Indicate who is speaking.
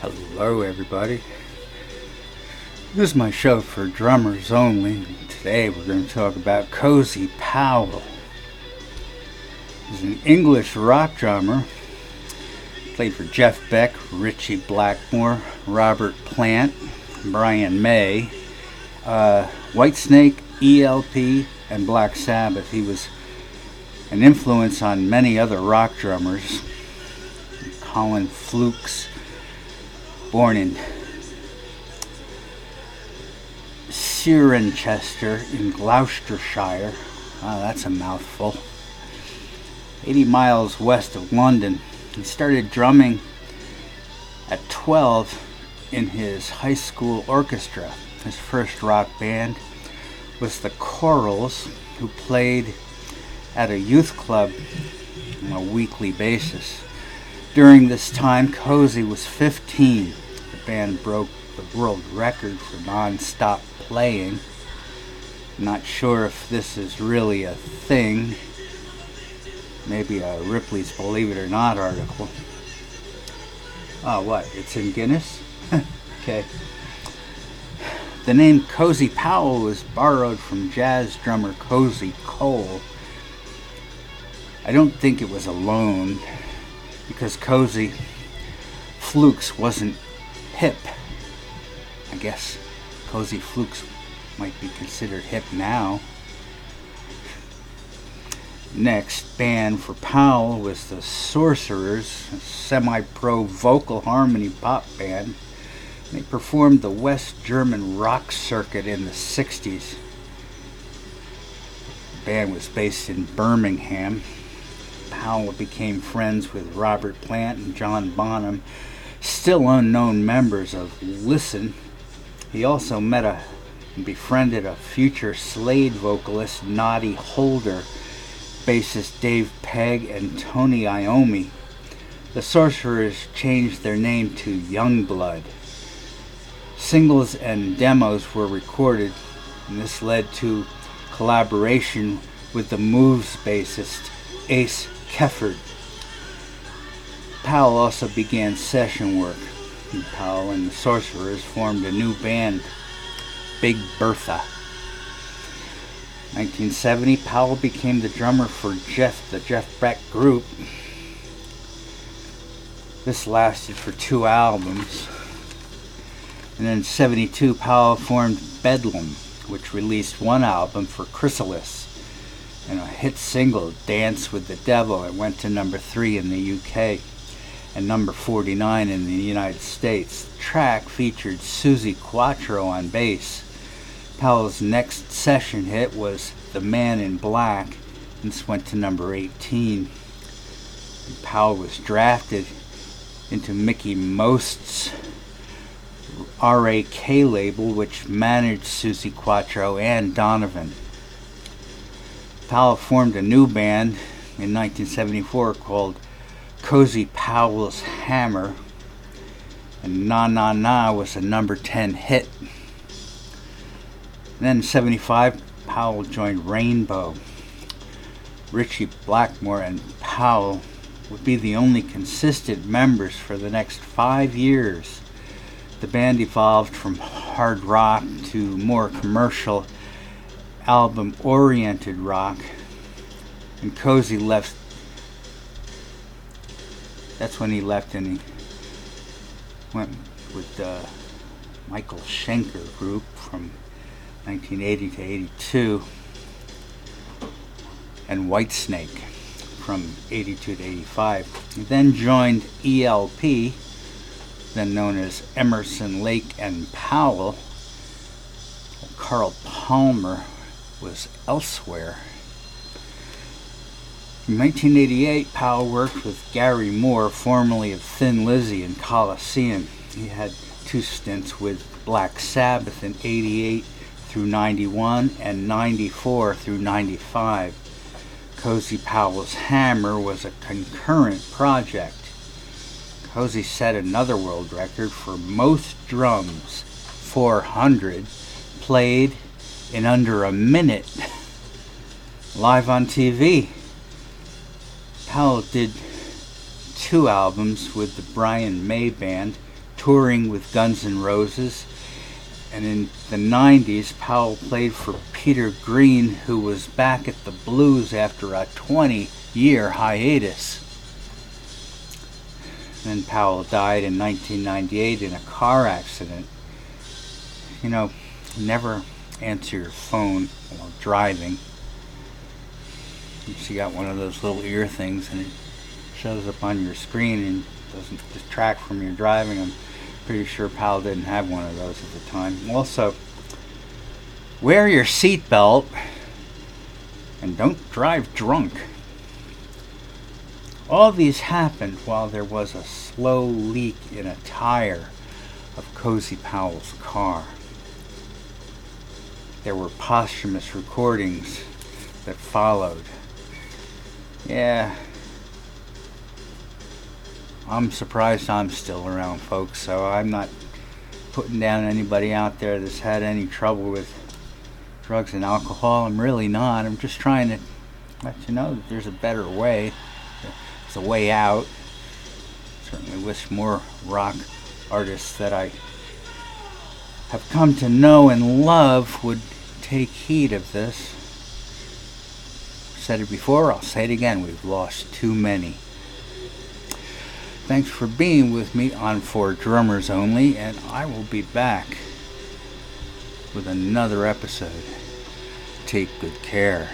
Speaker 1: Hello everybody. This is my show for drummers only. Today we're going to talk about Cozy Powell. He's an English rock drummer. Played for Jeff Beck, Ritchie Blackmore, Robert Plant, Brian May, Whitesnake, ELP, and Black Sabbath. He was an influence on many other rock drummers. Colin Flukes, born in Cirencester in Gloucestershire. That's a mouthful. 80 miles west of London. He started drumming at 12 in his high school orchestra. His first rock band was the Chorals, who played at a youth club on a weekly basis. During this time, Cozy was 15. The band broke the world record for non-stop playing. Not sure if this is really a thing. Maybe a Ripley's Believe It or Not article. Oh, what? It's in Guinness? Okay. The name Cozy Powell was borrowed from jazz drummer Cozy Cole. I don't think it was a loan, because Cozy Flukes wasn't hip. I guess Cozy Flukes might be considered hip now. Next band for Powell was the Sorcerers, a semi-pro vocal harmony pop band. They performed the West German rock circuit in the 60s. The band was based in Birmingham. Powell became friends with Robert Plant and John Bonham, still unknown members of Listen. He also met and befriended a future Slade vocalist, Noddy Holder, bassist Dave Pegg, and Tony Iommi. The Sorcerers changed their name to Youngblood. Singles and demos were recorded, and this led to collaboration with the Moves bassist Ace Kefford. Powell also began session work. Powell and the Sorcerers formed a new band, Big Bertha. 1970, Powell became the drummer for the Jeff Beck Group. This lasted for 2 albums. And then in 72, Powell formed Bedlam, which released 1 album for Chrysalis and a hit single, Dance with the Devil. It went to number 3 in the UK and number 49 in the United States. The track featured Suzi Quatro on bass. Powell's next session hit was The Man in Black, and this went to number 18. And Powell was drafted into Mickey Most's RAK label, which managed Suzi Quatro and Donovan. Powell formed a new band in 1974 called Cozy Powell's Hammer, and Na Na Na was a number 10 hit. And then in 75, Powell joined Rainbow. Ritchie Blackmore and Powell would be the only consistent members for the next 5 years. The band evolved from hard rock to more commercial, album-oriented rock, and Cozy left. That's when he left, and he went with the Michael Schenker group from 1980 to 82, and Whitesnake from 82 to 85. He then joined ELP, then known as Emerson, Lake and Powell. Carl Palmer was elsewhere. In 1988, Powell worked with Gary Moore, formerly of Thin Lizzy, in Coliseum. He had 2 stints with Black Sabbath in 88 through 91 and 94 through 95. Cozy Powell's Hammer was a concurrent project. Cozy set another world record for most drums, 400, played in under a minute, live on TV. Powell did 2 albums with the Brian May Band, touring with Guns N' Roses. And in the 90s, Powell played for Peter Green, who was back at the Blues after a 20-year hiatus. Then Powell died in 1998 in a car accident. You know, never answer your phone while driving. You got one of those little ear things and it shows up on your screen and doesn't distract from your driving. I'm pretty sure Powell didn't have one of those at the time. Also, wear your seatbelt and don't drive drunk. All these happened while there was a slow leak in a tire of Cozy Powell's car. There were posthumous recordings that followed. Yeah, I'm surprised I'm still around, folks, so I'm not putting down anybody out there that's had any trouble with drugs and alcohol. I'm really not. I'm just trying to let you know that there's a better way. There's a way out. Certainly wish more rock artists that I have come to know and love would take heed of this. Said it before, I'll say it again, we've lost too many. Thanks for being with me on For Drummers Only, and I will be back with another episode. Take good care.